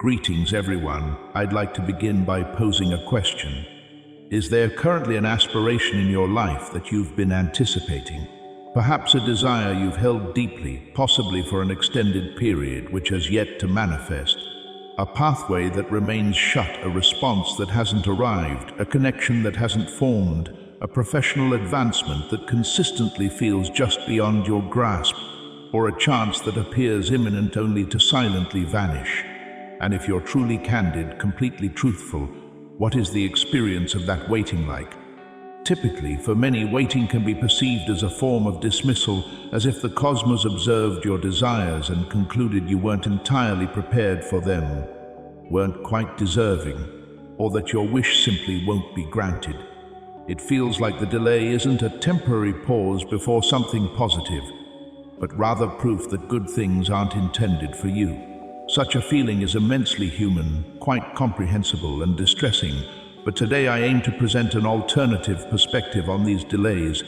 Greetings everyone. I'd like to begin by posing a question. Is there currently an aspiration in your life that you've been anticipating? Perhaps a desire you've held deeply, possibly for an extended period, which has yet to manifest. A pathway that remains shut, a response that hasn't arrived, a connection that hasn't formed, a professional advancement that consistently feels just beyond your grasp, or a chance that appears imminent only to silently vanish. And if you're truly candid, completely truthful, what is the experience of that waiting like? Typically, for many, waiting can be perceived as a form of dismissal, as if the cosmos observed your desires and concluded you weren't entirely prepared for them, weren't quite deserving, or that your wish simply won't be granted. It feels like the delay isn't a temporary pause before something positive, but rather proof that good things aren't intended for you. Such a feeling is immensely human, quite comprehensible and distressing, but today I aim to present an alternative perspective on these delays,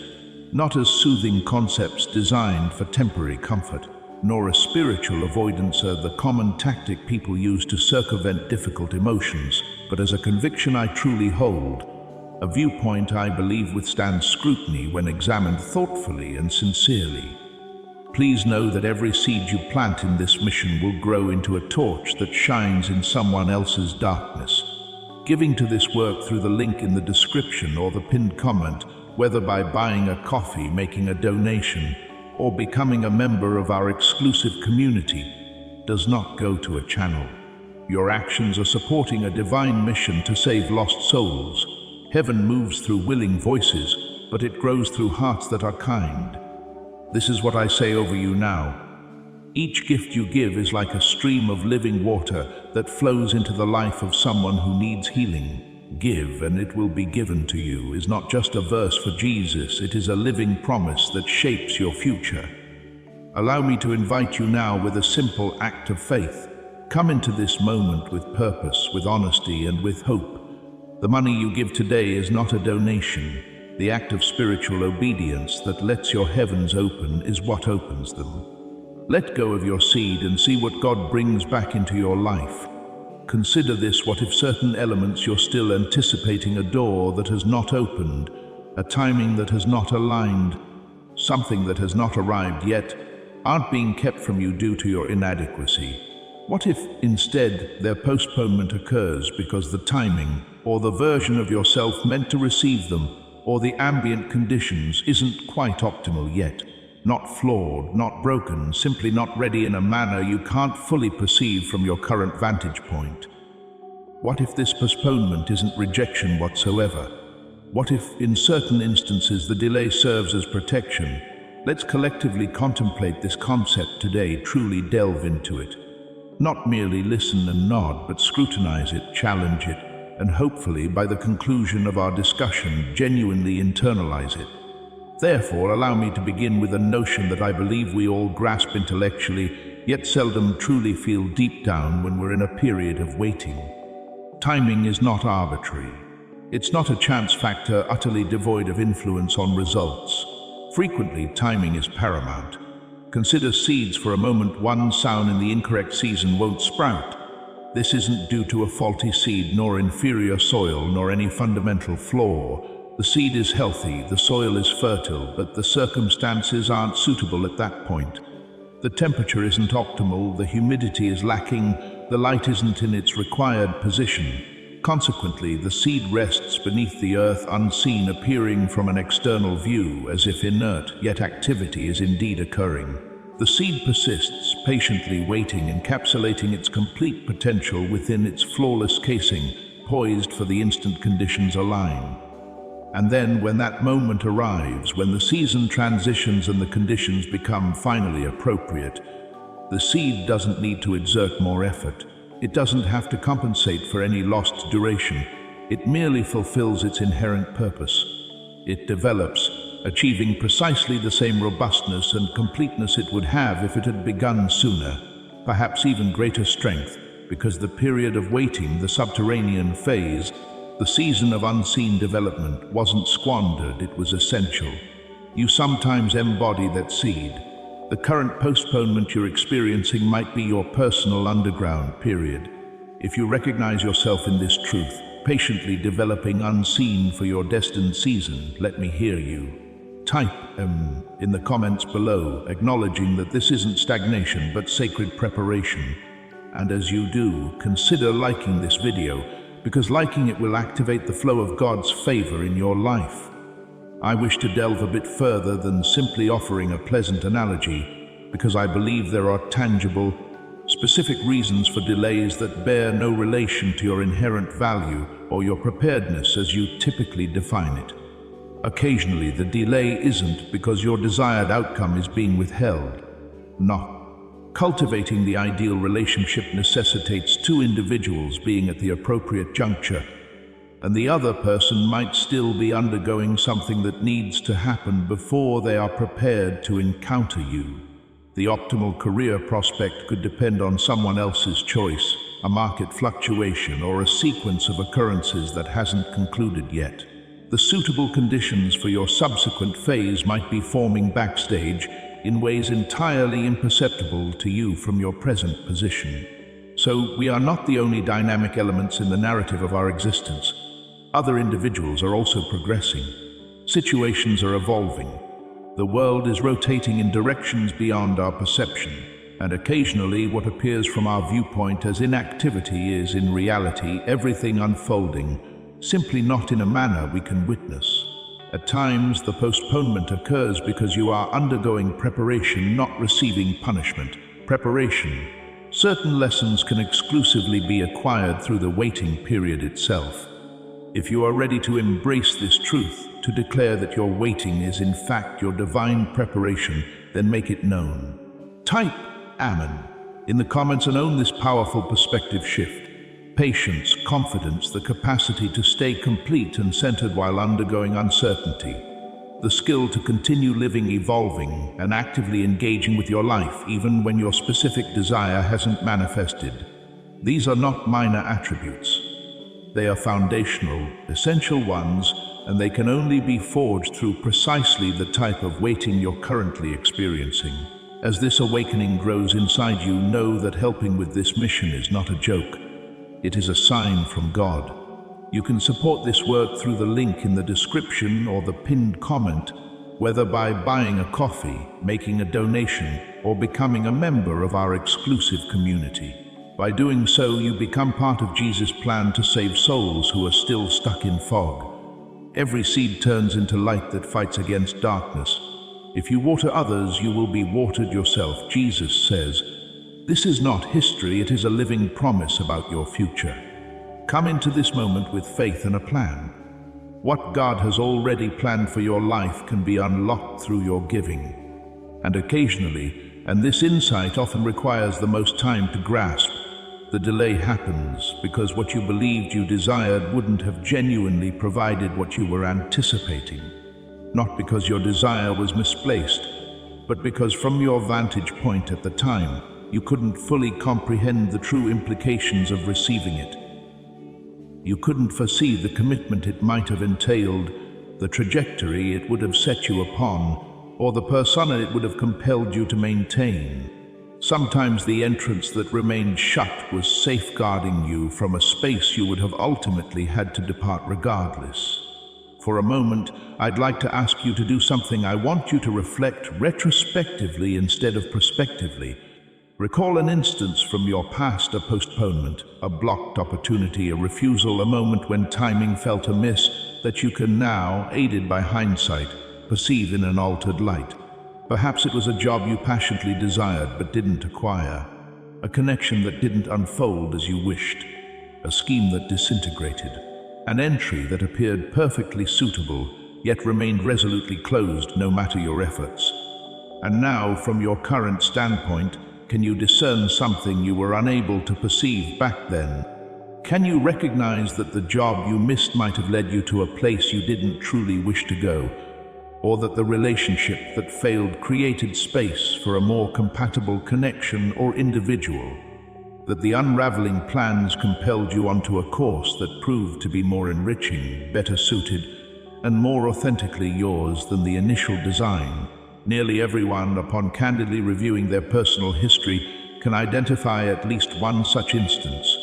not as soothing concepts designed for temporary comfort, nor a spiritual avoidancer, the common tactic people use to circumvent difficult emotions, but as a conviction I truly hold, a viewpoint I believe withstands scrutiny when examined thoughtfully and sincerely. Please know that every seed you plant in this mission will grow into a torch that shines in someone else's darkness. Giving to this work through the link in the description or the pinned comment, whether by buying a coffee, making a donation, or becoming a member of our exclusive community, does not go to a channel. Your actions are supporting a divine mission to save lost souls. Heaven moves through willing voices, but it grows through hearts that are kind. This is what I say over you now. Each gift you give is like a stream of living water that flows into the life of someone who needs healing. Give, and it will be given to you is not just a verse for Jesus, it is a living promise that shapes your future. Allow me to invite you now with a simple act of faith. Come into this moment with purpose, with honesty, and with hope. The money you give today is not a donation. The act of spiritual obedience that lets your heavens open is what opens them. Let go of your seed and see what God brings back into your life. Consider this: what if certain elements you're still anticipating, a door that has not opened, a timing that has not aligned, something that has not arrived yet, aren't being kept from you due to your inadequacy? What if instead their postponement occurs because the timing, or the version of yourself meant to receive them, or the ambient conditions isn't quite optimal yet? Not flawed, not broken, simply not ready in a manner you can't fully perceive from your current vantage point. What if this postponement isn't rejection whatsoever? What if, in certain instances, the delay serves as protection? Let's collectively contemplate this concept today, truly delve into it. Not merely listen and nod, but scrutinize it, challenge it, and hopefully, by the conclusion of our discussion, genuinely internalize it. Therefore, allow me to begin with a notion that I believe we all grasp intellectually, yet seldom truly feel deep down when we're in a period of waiting. Timing is not arbitrary. It's not a chance factor utterly devoid of influence on results. Frequently, timing is paramount. Consider seeds for a moment. One sown in the incorrect season won't sprout. This isn't due to a faulty seed, nor inferior soil, nor any fundamental flaw. The seed is healthy, the soil is fertile, but the circumstances aren't suitable at that point. The temperature isn't optimal, the humidity is lacking, the light isn't in its required position. Consequently, the seed rests beneath the earth unseen, appearing from an external view as if inert, yet activity is indeed occurring. The seed persists, patiently waiting, encapsulating its complete potential within its flawless casing, poised for the instant conditions align. And then, when that moment arrives, when the season transitions and the conditions become finally appropriate, the seed doesn't need to exert more effort. It doesn't have to compensate for any lost duration. It merely fulfills its inherent purpose. It develops, achieving precisely the same robustness and completeness it would have if it had begun sooner, perhaps even greater strength, because the period of waiting, the subterranean phase, the season of unseen development, wasn't squandered, it was essential. You sometimes embody that seed. The current postponement you're experiencing might be your personal underground period. If you recognize yourself in this truth, patiently developing unseen for your destined season, let me hear you. Type in the comments below, acknowledging that this isn't stagnation but sacred preparation. And as you do, consider liking this video, because liking it will activate the flow of God's favor in your life. I wish to delve a bit further than simply offering a pleasant analogy, because I believe there are tangible, specific reasons for delays that bear no relation to your inherent value or your preparedness as you typically define it. Occasionally, the delay isn't because your desired outcome is being withheld. No. Cultivating the ideal relationship necessitates two individuals being at the appropriate juncture, and the other person might still be undergoing something that needs to happen before they are prepared to encounter you. The optimal career prospect could depend on someone else's choice, a market fluctuation, or a sequence of occurrences that hasn't concluded yet. The suitable conditions for your subsequent phase might be forming backstage in ways entirely imperceptible to you from your present position. So we are not the only dynamic elements in the narrative of our existence. Other individuals are also progressing. Situations are evolving. The world is rotating in directions beyond our perception, and occasionally what appears from our viewpoint as inactivity is in reality everything unfolding, simply not in a manner we can witness. At times, the postponement occurs because you are undergoing preparation, not receiving punishment. Preparation. Certain lessons can exclusively be acquired through the waiting period itself. If you are ready to embrace this truth, to declare that your waiting is in fact your divine preparation, then make it known. Type Amen in the comments and own this powerful perspective shift. Patience, confidence, the capacity to stay complete and centered while undergoing uncertainty. The skill to continue living, evolving, and actively engaging with your life even when your specific desire hasn't manifested. These are not minor attributes. They are foundational, essential ones, and they can only be forged through precisely the type of waiting you're currently experiencing. As this awakening grows inside you, know that helping with this mission is not a joke. It is a sign from God. You can support this work through the link in the description or the pinned comment, whether by buying a coffee, making a donation, or becoming a member of our exclusive community. By doing so, you become part of Jesus' plan to save souls who are still stuck in fog. Every seed turns into light that fights against darkness. If you water others, you will be watered yourself, Jesus says. This is not history, it is a living promise about your future. Come into this moment with faith and a plan. What God has already planned for your life can be unlocked through your giving. And occasionally, and this insight often requires the most time to grasp, the delay happens because what you believed you desired wouldn't have genuinely provided what you were anticipating. Not because your desire was misplaced, but because from your vantage point at the time, you couldn't fully comprehend the true implications of receiving it. You couldn't foresee the commitment it might have entailed, the trajectory it would have set you upon, or the persona it would have compelled you to maintain. Sometimes the entrance that remained shut was safeguarding you from a space you would have ultimately had to depart regardless. For a moment, I'd like to ask you to do something. I want you to reflect retrospectively instead of prospectively. Recall an instance from your past, a postponement, a blocked opportunity, a refusal, a moment when timing felt amiss that you can now, aided by hindsight, perceive in an altered light. Perhaps it was a job you passionately desired but didn't acquire, a connection that didn't unfold as you wished, a scheme that disintegrated, an entry that appeared perfectly suitable yet remained resolutely closed no matter your efforts. And now, from your current standpoint, can you discern something you were unable to perceive back then? Can you recognize that the job you missed might have led you to a place you didn't truly wish to go? Or that the relationship that failed created space for a more compatible connection or individual? That the unraveling plans compelled you onto a course that proved to be more enriching, better suited, and more authentically yours than the initial design? Nearly everyone, upon candidly reviewing their personal history, can identify at least one such instance,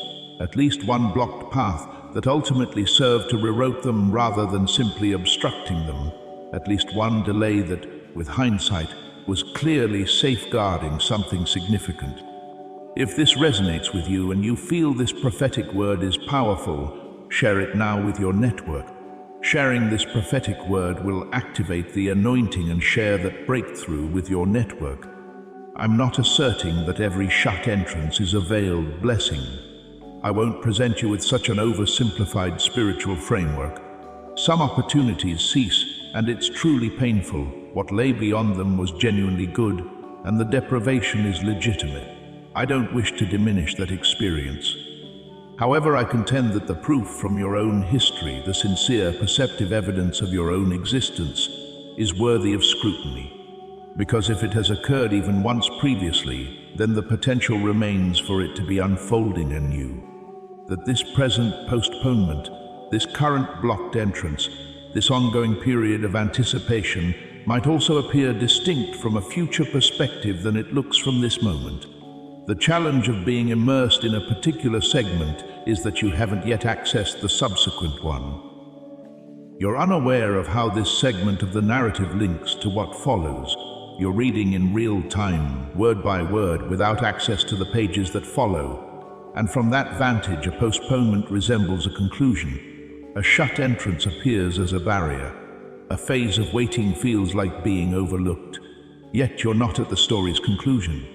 at least one blocked path that ultimately served to reroute them rather than simply obstructing them, at least one delay that, with hindsight, was clearly safeguarding something significant. If this resonates with you and you feel this prophetic word is powerful, share it now with your network. Sharing this prophetic word will activate the anointing and share that breakthrough with your network. I'm not asserting that every shut entrance is a veiled blessing. I won't present you with such an oversimplified spiritual framework. Some opportunities cease, and it's truly painful. What lay beyond them was genuinely good, and the deprivation is legitimate. I don't wish to diminish that experience. However, I contend that the proof from your own history, the sincere, perceptive evidence of your own existence, is worthy of scrutiny. Because if it has occurred even once previously, then the potential remains for it to be unfolding anew. That this present postponement, this current blocked entrance, this ongoing period of anticipation might also appear distinct from a future perspective than it looks from this moment. The challenge of being immersed in a particular segment is that you haven't yet accessed the subsequent one. You're unaware of how this segment of the narrative links to what follows. You're reading in real time, word by word, without access to the pages that follow. And from that vantage, a postponement resembles a conclusion. A shut entrance appears as a barrier. A phase of waiting feels like being overlooked. Yet you're not at the story's conclusion.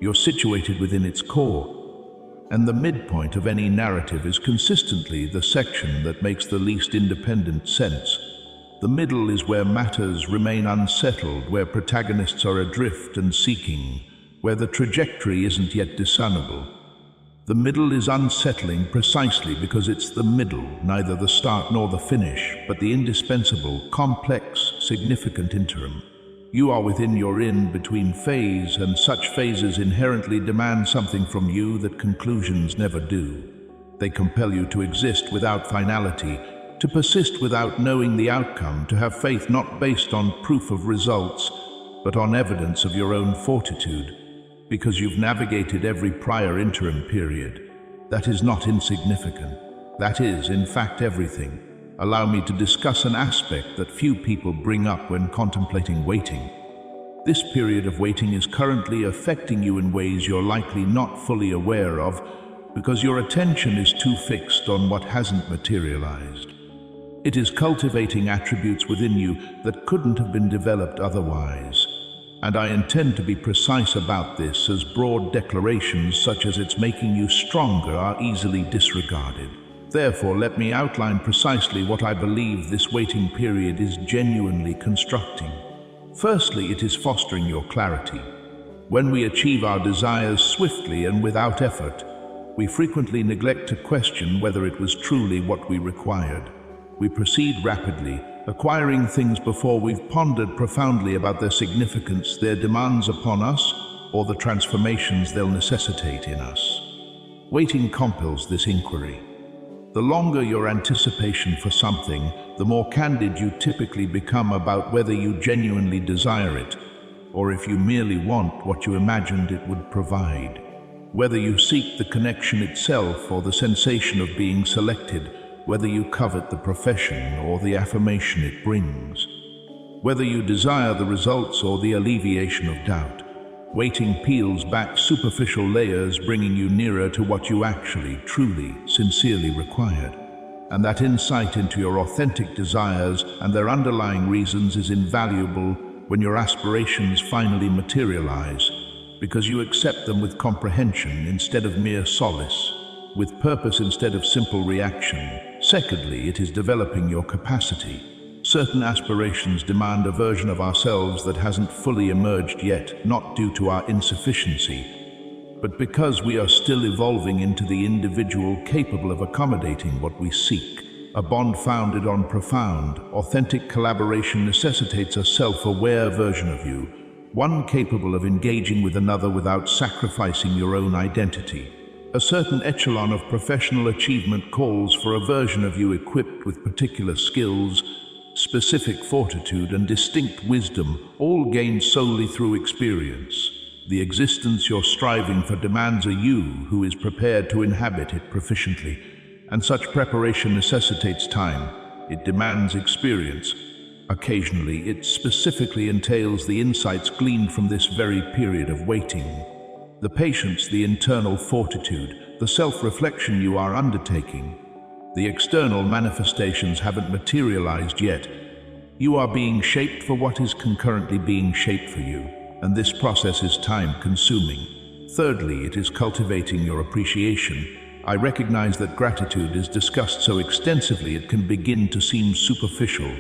You're situated within its core. And the midpoint of any narrative is consistently the section that makes the least independent sense. The middle is where matters remain unsettled, where protagonists are adrift and seeking, where the trajectory isn't yet discernible. The middle is unsettling precisely because it's the middle, neither the start nor the finish, but the indispensable, complex, significant interim. You are within your in-between phase, and such phases inherently demand something from you that conclusions never do. They compel you to exist without finality, to persist without knowing the outcome, to have faith not based on proof of results, but on evidence of your own fortitude, because you've navigated every prior interim period. That is not insignificant. That is, in fact, everything. Allow me to discuss an aspect that few people bring up when contemplating waiting. This period of waiting is currently affecting you in ways you're likely not fully aware of, because your attention is too fixed on what hasn't materialized. It is cultivating attributes within you that couldn't have been developed otherwise. And I intend to be precise about this, as broad declarations such as it's making you stronger are easily disregarded. Therefore, let me outline precisely what I believe this waiting period is genuinely constructing. Firstly, it is fostering your clarity. When we achieve our desires swiftly and without effort, we frequently neglect to question whether it was truly what we required. We proceed rapidly, acquiring things before we've pondered profoundly about their significance, their demands upon us, or the transformations they'll necessitate in us. Waiting compels this inquiry. The longer your anticipation for something, the more candid you typically become about whether you genuinely desire it, or if you merely want what you imagined it would provide. Whether you seek the connection itself or the sensation of being selected, whether you covet the profession or the affirmation it brings, whether you desire the results or the alleviation of doubt. Waiting peels back superficial layers, bringing you nearer to what you actually, truly, sincerely required. And that insight into your authentic desires and their underlying reasons is invaluable when your aspirations finally materialize, because you accept them with comprehension instead of mere solace, with purpose instead of simple reaction. Secondly, it is developing your capacity. Certain aspirations demand a version of ourselves that hasn't fully emerged yet, not due to our insufficiency, but because we are still evolving into the individual capable of accommodating what we seek. A bond founded on profound, authentic collaboration necessitates a self-aware version of you, one capable of engaging with another without sacrificing your own identity. A certain echelon of professional achievement calls for a version of you equipped with particular skills, specific fortitude, and distinct wisdom, all gained solely through experience. The existence you're striving for demands a you who is prepared to inhabit it proficiently, and such preparation necessitates time. It demands experience. Occasionally, it specifically entails the insights gleaned from this very period of waiting. The patience, the internal fortitude, the self-reflection you are undertaking. The external manifestations haven't materialized yet. You are being shaped for what is concurrently being shaped for you, and this process is time-consuming. Thirdly, it is cultivating your appreciation. I recognize that gratitude is discussed so extensively it can begin to seem superficial.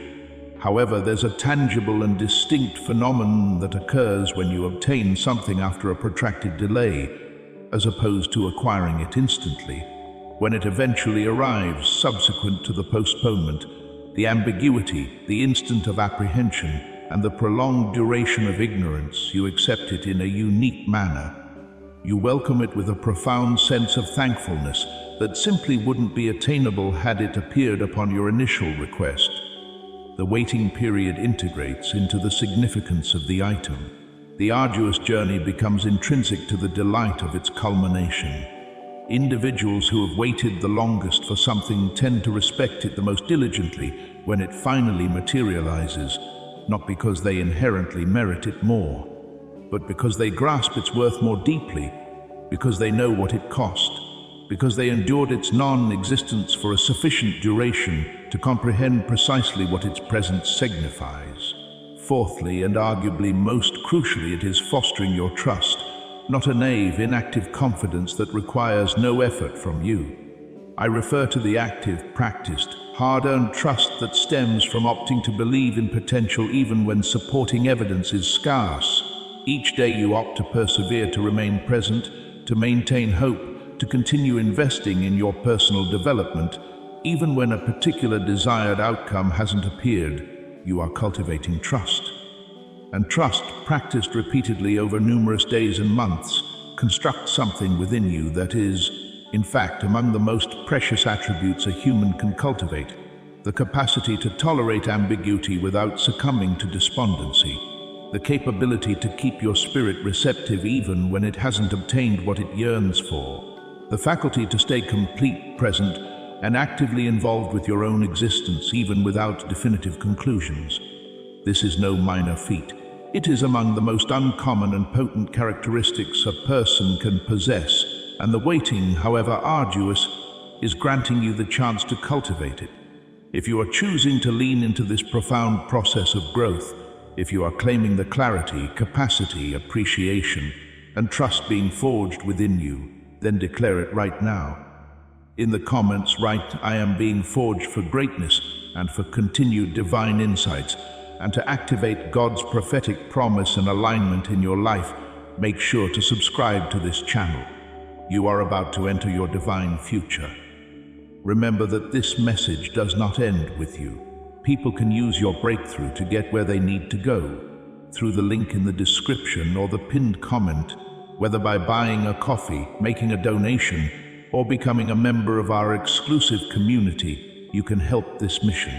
However, there's a tangible and distinct phenomenon that occurs when you obtain something after a protracted delay, as opposed to acquiring it instantly. When it eventually arrives subsequent to the postponement, the ambiguity, the instant of apprehension, and the prolonged duration of ignorance, you accept it in a unique manner. You welcome it with a profound sense of thankfulness that simply wouldn't be attainable had it appeared upon your initial request. The waiting period integrates into the significance of the item. The arduous journey becomes intrinsic to the delight of its culmination. Individuals who have waited the longest for something tend to respect it the most diligently when it finally materializes, not because they inherently merit it more, but because they grasp its worth more deeply, because they know what it cost, because they endured its non-existence for a sufficient duration to comprehend precisely what its presence signifies. Fourthly, and arguably most crucially, it is fostering your trust, not a naive, inactive confidence that requires no effort from you. I refer to the active, practiced, hard-earned trust that stems from opting to believe in potential even when supporting evidence is scarce. Each day you opt to persevere, to remain present, to maintain hope, to continue investing in your personal development, even when a particular desired outcome hasn't appeared. You are cultivating trust. And trust, practiced repeatedly over numerous days and months, constructs something within you that is, in fact, among the most precious attributes a human can cultivate: the capacity to tolerate ambiguity without succumbing to despondency, the capability to keep your spirit receptive even when it hasn't obtained what it yearns for, the faculty to stay complete, present, and actively involved with your own existence even without definitive conclusions. This is no minor feat. It is among the most uncommon and potent characteristics a person can possess, and the waiting, however arduous, is granting you the chance to cultivate it. If you are choosing to lean into this profound process of growth, if you are claiming the clarity, capacity, appreciation, and trust being forged within you, then declare it right now. In the comments, write, "I am being forged for greatness and for continued divine insights." And to activate God's prophetic promise and alignment in your life, make sure to subscribe to this channel. You are about to enter your divine future. Remember that this message does not end with you. People can use your breakthrough to get where they need to go, through the link in the description or the pinned comment, whether by buying a coffee, making a donation, or becoming a member of our exclusive community. You can help this mission.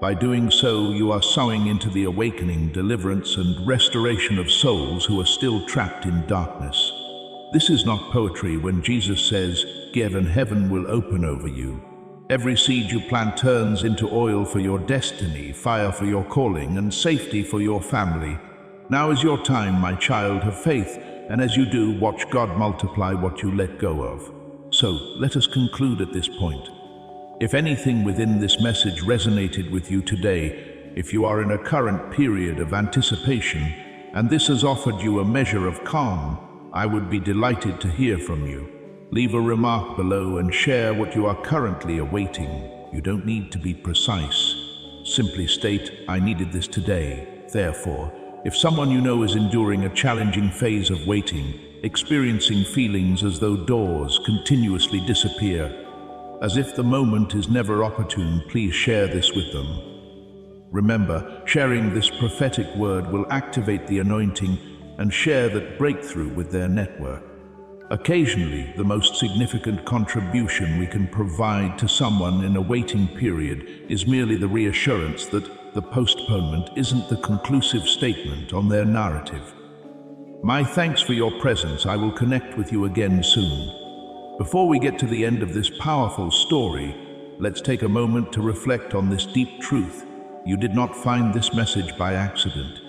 By doing so, you are sowing into the awakening, deliverance, and restoration of souls who are still trapped in darkness. This is not poetry when Jesus says, "Give and heaven will open over you." Every seed you plant turns into oil for your destiny, fire for your calling, and safety for your family. Now is your time, my child. Have faith, and as you do, watch God multiply what you let go of. So, let us conclude at this point. If anything within this message resonated with you today, if you are in a current period of anticipation, and this has offered you a measure of calm, I would be delighted to hear from you. Leave a remark below and share what you are currently awaiting. You don't need to be precise. Simply state, "I needed this today, therefore." If someone you know is enduring a challenging phase of waiting, experiencing feelings as though doors continuously disappear, as if the moment is never opportune, please share this with them. Remember, sharing this prophetic word will activate the anointing and share that breakthrough with their network. Occasionally, the most significant contribution we can provide to someone in a waiting period is merely the reassurance that the postponement isn't the conclusive statement on their narrative. My thanks for your presence. I will connect with you again soon. Before we get to the end of this powerful story, let's take a moment to reflect on this deep truth. You did not find this message by accident.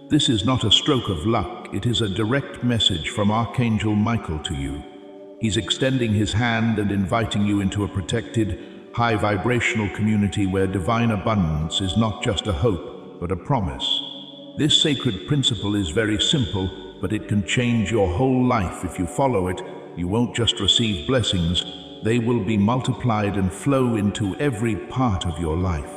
This is not a stroke of luck. It is a direct message from Archangel Michael to you. He's extending his hand and inviting you into a protected, high vibrational community where divine abundance is not just a hope, but a promise. This sacred principle is very simple, but it can change your whole life. If you follow it, you won't just receive blessings, they will be multiplied and flow into every part of your life.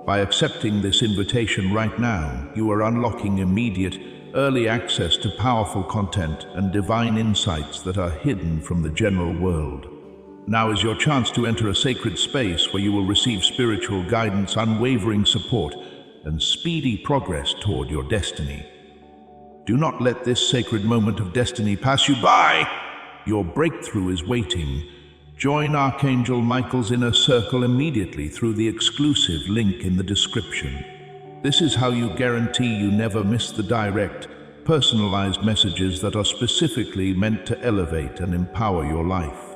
By accepting this invitation right now, you are unlocking immediate, early access to powerful content and divine insights that are hidden from the general world. Now is your chance to enter a sacred space where you will receive spiritual guidance, unwavering support, and speedy progress toward your destiny. Do not let this sacred moment of destiny pass you by. Your breakthrough is waiting. Join Archangel Michael's inner circle immediately through the exclusive link in the description. This is how you guarantee you never miss the direct, personalized messages that are specifically meant to elevate and empower your life.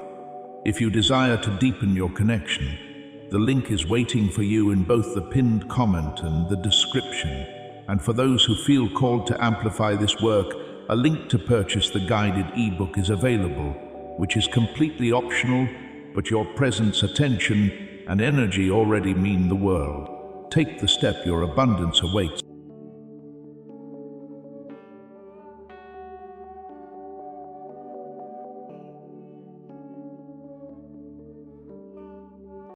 If you desire to deepen your connection, the link is waiting for you in both the pinned comment and the description. And for those who feel called to amplify this work, a link to purchase the guided ebook is available, which is completely optional, but your presence, attention, and energy already mean the world. Take the step, your abundance awaits.